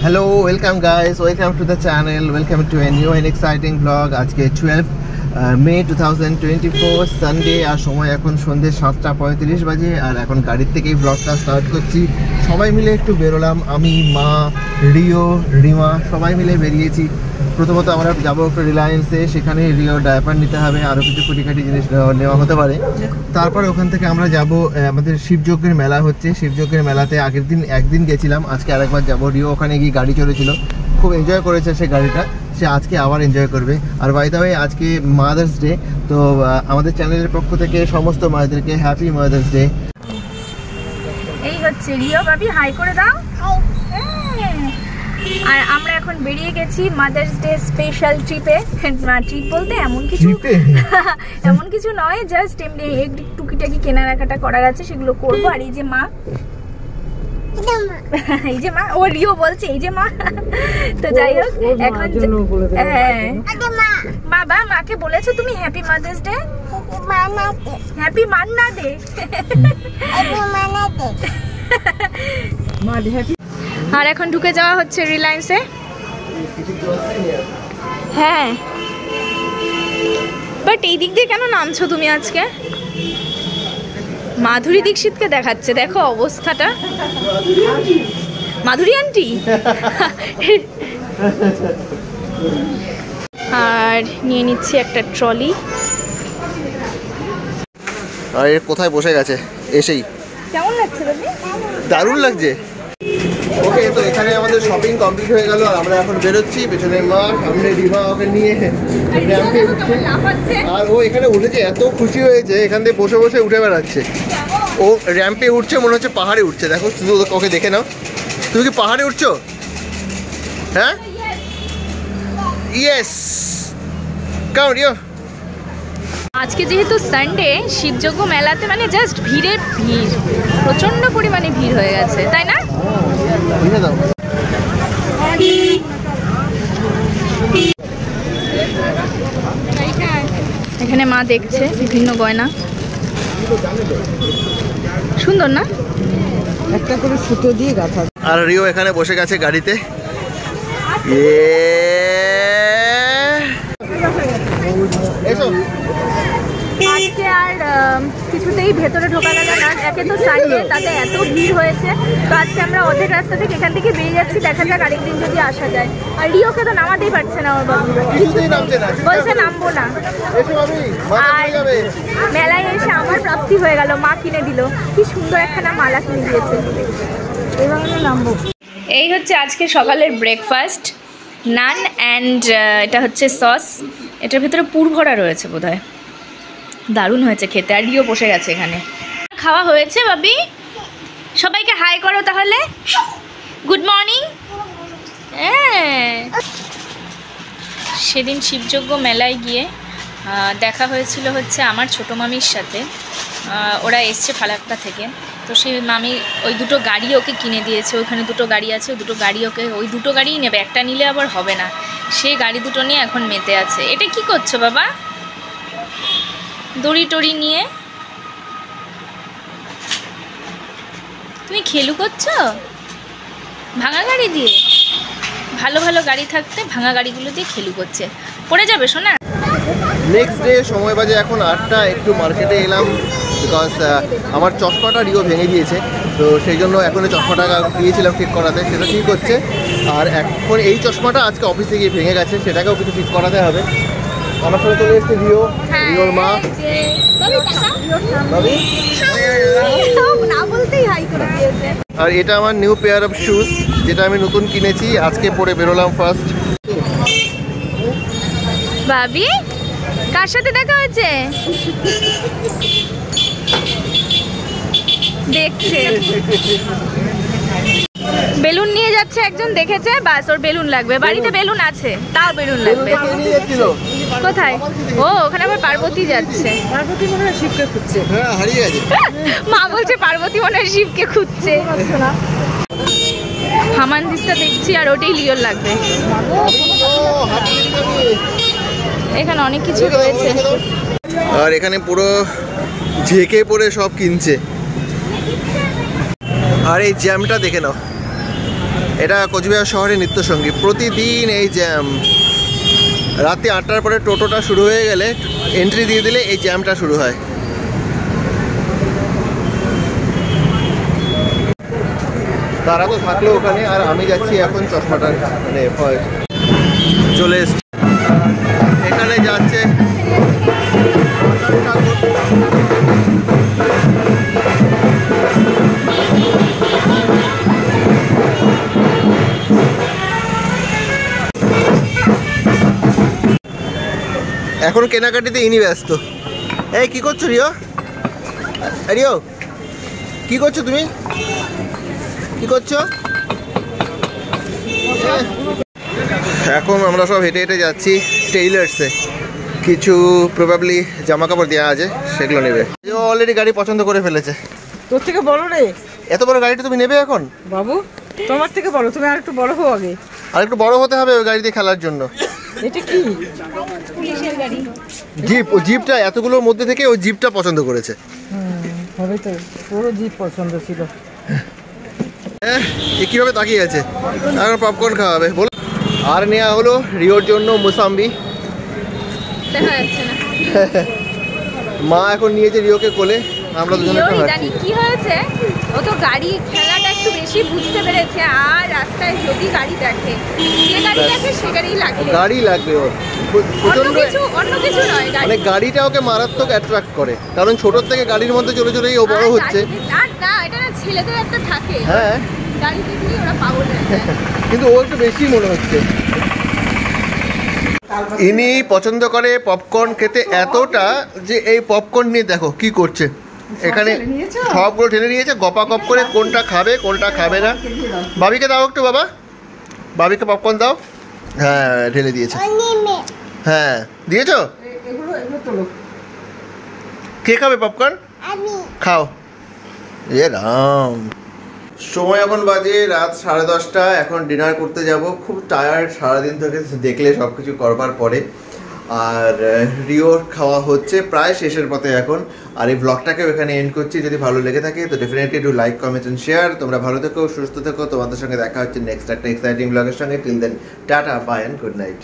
Hello, welcome guys, welcome to the channel, welcome to a new and exciting vlog. আজকে 12 মে 2024 Sunday আর সময় এখন সন্ধ্যে 7:35 বাজে আর এখন গাড়ির থেকেই ব্লগটা স্টার্ট করছি। সবাই মিলে একটু বেরোলাম, আমি, মা, রিও, রিমা সবাই মিলে বেরিয়েছি। প্রথমত আমরা যাবো একটু রিলায়েন্সে, সেখানে রিও ডায়াপার নিতে হবে, আরও কিছু খুঁটিখাটি জিনিস নেওয়া হতে পারে। তারপরে ওখান থেকে আমরা যাব, আমাদের শিবযজ্ঞের মেলা হচ্ছে, শিবযজ্ঞের মেলাতে আগের দিন একদিন গেছিলাম, আজকে আরেকবার যাবো। রিও ওখানে গিয়ে গাড়ি চড়েছিল, খুব এনজয় করেছে সে গাড়িটা, সে আজকে আবার এনজয় করবে। আর বাই দ্য ওয়ে আজকে মাদার্স ডে, তো আমাদের চ্যানেলের পক্ষ থেকে সমস্ত মায়েদেরকে হ্যাপি মাদার্স ডে। এই হচ্ছে রিও, ভাবি হাই করে দাও। আর আমরা এখন বেরিয়ে গেছি মাদার্স ডে স্পেশাল ট্রিপে। ট্রিপ বলতে এমন কিছু নয়, জাস্ট এমনি একটু টুকিটাকি কেনাকাটা করার আছে, সেগুলো করবো। আর এই যে মা, এই যে মা, ও রিও বলছে এই যে মা। তো যাই হোক, এখন বাবা মাকে বলেছো তুমি happy mother's day, happy Manna Dey. আর এখন ঢুকে যাওয়া হচ্ছে রিলায়েন্সে। হ্যাঁ, বাট এই দিক দিয়ে কেন নামছো তুমি আজকে? মাধুরী দীক্ষিতকে দেখাচ্ছে, দেখো অবস্থাটা। মাধুরী আন্টি। আর নিয়ে নিচ্ছি একটা ট্রলি। আর এর কোথায় বসে গেছে এসেই, কেমন লাগছে দাদি? দারুণ লাগছে। ওকে, তো এখানে আমাদের শপিং কমপ্লিট হয়ে গেল আর আমরা এখন বেরোচ্ছি। পেছনে মা, সামনে রিমা ওকে নিয়ে র্যাম্পে উঠছে। আর ও এখানে উঠেছে, এত খুশি হয়েছে, এখান থেকে বসে বসে উঠে বেড়াচ্ছে। ও র্যাম্পে উঠছে, মনে হচ্ছে পাহাড়ে উঠছে। দেখো শুধু ওকে দেখে নাও। তুমি কি পাহাড়ে উঠছো? হ্যাঁ, ইয়েস, কাম রিও। আজকে যেহেতু সানডে, শিবযজ্ঞ মেলাতে মানে জাস্ট ভিড়, প্রচন্ড পরিমাণে ভিড় হয়ে গেছে, তাই না? এখানে মা দেখছে বিভিন্ন গয়না, সুন্দর না? একটা করে সুতো দিয়ে গাঁথা। আর রিও এখানে বসে গেছে গাড়িতে। আজকে আর কিছুতেই ভেতরে ঢোকা গেল না, একে তো সানডে, তাতে এত ভিড় হয়েছে। তো আজকে আমরা অর্ধেক রাস্তা থেকে এখান থেকে বেরিয়ে যাচ্ছি, দেখা যাক আরেকদিন যদি আসা যায়। আর রিওকে তো নামাতেই পারছে না, ওর বাবু বলছে নামবো না। আর মেলায় এসে আমার প্রাপ্তি হয়ে গেল, মা কিনে দিল, কি সুন্দর একখানা মালা কিনে দিয়েছে। এবার আমরা নামবো। এই হচ্ছে আজকে সকালের ব্রেকফাস্ট, নান অ্যান্ড এটা হচ্ছে সস, এটার ভেতরে পুর ভরা রয়েছে বোধহয়, দারুণ হয়েছে খেতে। আর রিও বসে গেছে এখানে। খাওয়া হয়েছে ভাবি, সবাইকে হাই করো তাহলে, গুড মর্নিং। সেদিন শিবযজ্ঞ মেলায় গিয়ে দেখা হয়েছিল হচ্ছে আমার ছোটো মামির সাথে, ওরা এসছে ফালাক্কা থেকে। তো সেই মামি ওই দুটো গাড়ি ওকে কিনে দিয়েছে, ওইখানে দুটো গাড়ি আছে, ওই দুটো গাড়ি ওকে, ওই দুটো গাড়িই নেবে, একটা নিলে আবার হবে না, সেই গাড়ি দুটো নিয়ে এখন মেতে আছে। এটা কি করছো বাবা? দড়ি টড়ি নিয়ে তুমি খেলু করছো ভাঙা গাড়ি দিয়ে? ভালো ভালো গাড়ি থাকতে ভাঙা গাড়িগুলো দিয়ে খেলু করছে, পড়ে যাবে শোনা। নেক্সট ডে, সময় বাজে এখন 8টা। একটু মার্কেটে এলাম, বিকজ আমার চশমাটা রিও ভেঙে দিয়েছে, তো সেই জন্য এখন চশমাটা দিয়েছিলাম ঠিক করাতে, সেটা ঠিক হচ্ছে। আর এখন এই চশমাটা আজকে অফিসে গিয়ে ভেঙে গেছে, সেটাকেও কিছু ঠিক করাতে হবে। আমার সাথে চলে এসছে রিও, রিওর মা। আর এটা আমার নিউ পেয়ার অফ শুজ, যেটা আমি নতুন কিনেছি, আজকে পরে বেরোলাম ফার্স্ট। ভাবি কার সাথে দেখা হয়েছে? দেখছে, বেলুন নিয়ে যাচ্ছে একজন, দেখেছে, বাস ওর বেলুন লাগবে, বাড়িতে বেলুন আছে, তাও বেলুন লাগবে। কোথায়? ও ওখানে আবার পার্বতী যাচ্ছে। পার্বতী মনে হয় শিবকে খুঁজছে। হ্যাঁ, হারিয়ে গেছে। মা বলছে পার্বতী মনে হয় শিবকে খুঁজছে। হামান দিস্তা দেখছি, আর ওটাই লিওর লাগবে। এখানে অনেক কিছু রয়েছে। আর এখানে পুরো ঝেঁকে পড়ে সব কিনছে। আর এই জ্যামটা দেখে নাও, এটা কোচবিহার শহরের নিত্যসঙ্গী, প্রতিদিন এই জ্যাম। রাতে 8টার পরে টোটোটা শুরু হয়ে গেলে, এন্ট্রি দিয়ে দিলে এই জ্যামটা শুরু হয়। তারা তো থাকলো ওখানে, আর আমি যাচ্ছি এখন চশমাটার মানে চলে এসছি। এখানে যাচ্ছে এখন কেনাকাটিতে ইনি ব্যস্ত। এই কি করছো রিও? রিও কি করছো তুমি? কি করছো? এখন আমরা সব হেঁটে হেঁটে যাচ্ছি টেইলার্সে, কিছু প্রবাবলি জামা কাপড় দেওয়া আছে, সেগুলো নেবে। ও অলরেডি গাড়ি পছন্দ করে ফেলেছে। তোর থেকে বড় রে, এত বড় গাড়িটা তুমি নেবে এখন? বাবু তোমার থেকে বড়, তুমি আর একটু বড় হও আগে। আর একটু বড় হতে হবে ওই গাড়ি দিয়ে খেলার জন্য। এটা কি? পুলিশের গাড়ি। জিপ, ও জিপটা এতগুলোর মধ্যে থেকে ওই জিপটা পছন্দ করেছে। হবে তো, পুরো জিপ পছন্দ ছিল। হ্যাঁ, এ কীভাবে তাকিয়ে আছে, এখন পপকর্ন খাওয়াবে বলো। আর নেওয়া হলো রিওর জন্য মোসাম্বি। দেখা যাচ্ছে না। মা এখন নিয়েছে রিওকে কোলে, আমরা দুজনে রিওর একটু ইদানি হাঁটছি। কি হয়েছে, ও তো গাড়ি খেলাটা একটু বেশি বুঝতে পেরেছে, আর রাস্তায় যদি গাড়ি দেখে, যে গাড়ি দেখে সে গাড়ি লাগে। গাড়ি লাগবে ওর অন্য কিছু নয়, মানে গাড়িটা ওকে মারাত্মক অ্যাট্রাক্ট করে, কারণ ছোটোর থেকে গাড়ির মধ্যে চলে চলেই ও বড় হচ্ছে। না, এটা না ছেলেদের একটা থাকে, হ্যাঁ গাড়ি দেখলেই ওরা পাগল হয়ে যায়। কিন্তু ও একটু বেশি মনে হচ্ছে। ইনি পছন্দ করে পপকর্ন খেতে এতটা যে এই পপকর্ন নিয়ে দেখো কি করছে, এখানে সবগুলো ঠেলে নিয়েছে গপা গপ করে, কোনটা খাবে কোনটা খাবে না। বাবিকে দাও একটু, বাবা বাবিকে পপকর্ন দাও। হ্যাঁ ঢেলে দিয়েছে। হ্যাঁ দিয়েছো? কে খাবে পপকর্ন? খাও। এ রাম, সময় এখন বাজে রাত 10:30। এখন ডিনার করতে যাব। খুব টায়ার্ড সারাদিন থেকে দেখলে সব কিছু করবার পরে। আর রিওর খাওয়া হচ্ছে প্রায় শেষের পথে এখন। আর এই ব্লগটাকেও এখানে এন্ড করছি। যদি ভালো লেগে থাকে তো definitely do like, comment and share. তোমরা ভালো থেকো, সুস্থ থেকো। তোমাদের সঙ্গে দেখা হচ্ছে নেক্সট একটা এক্সাইটিং ব্লগের সঙ্গে। Till then tata, bye and good night.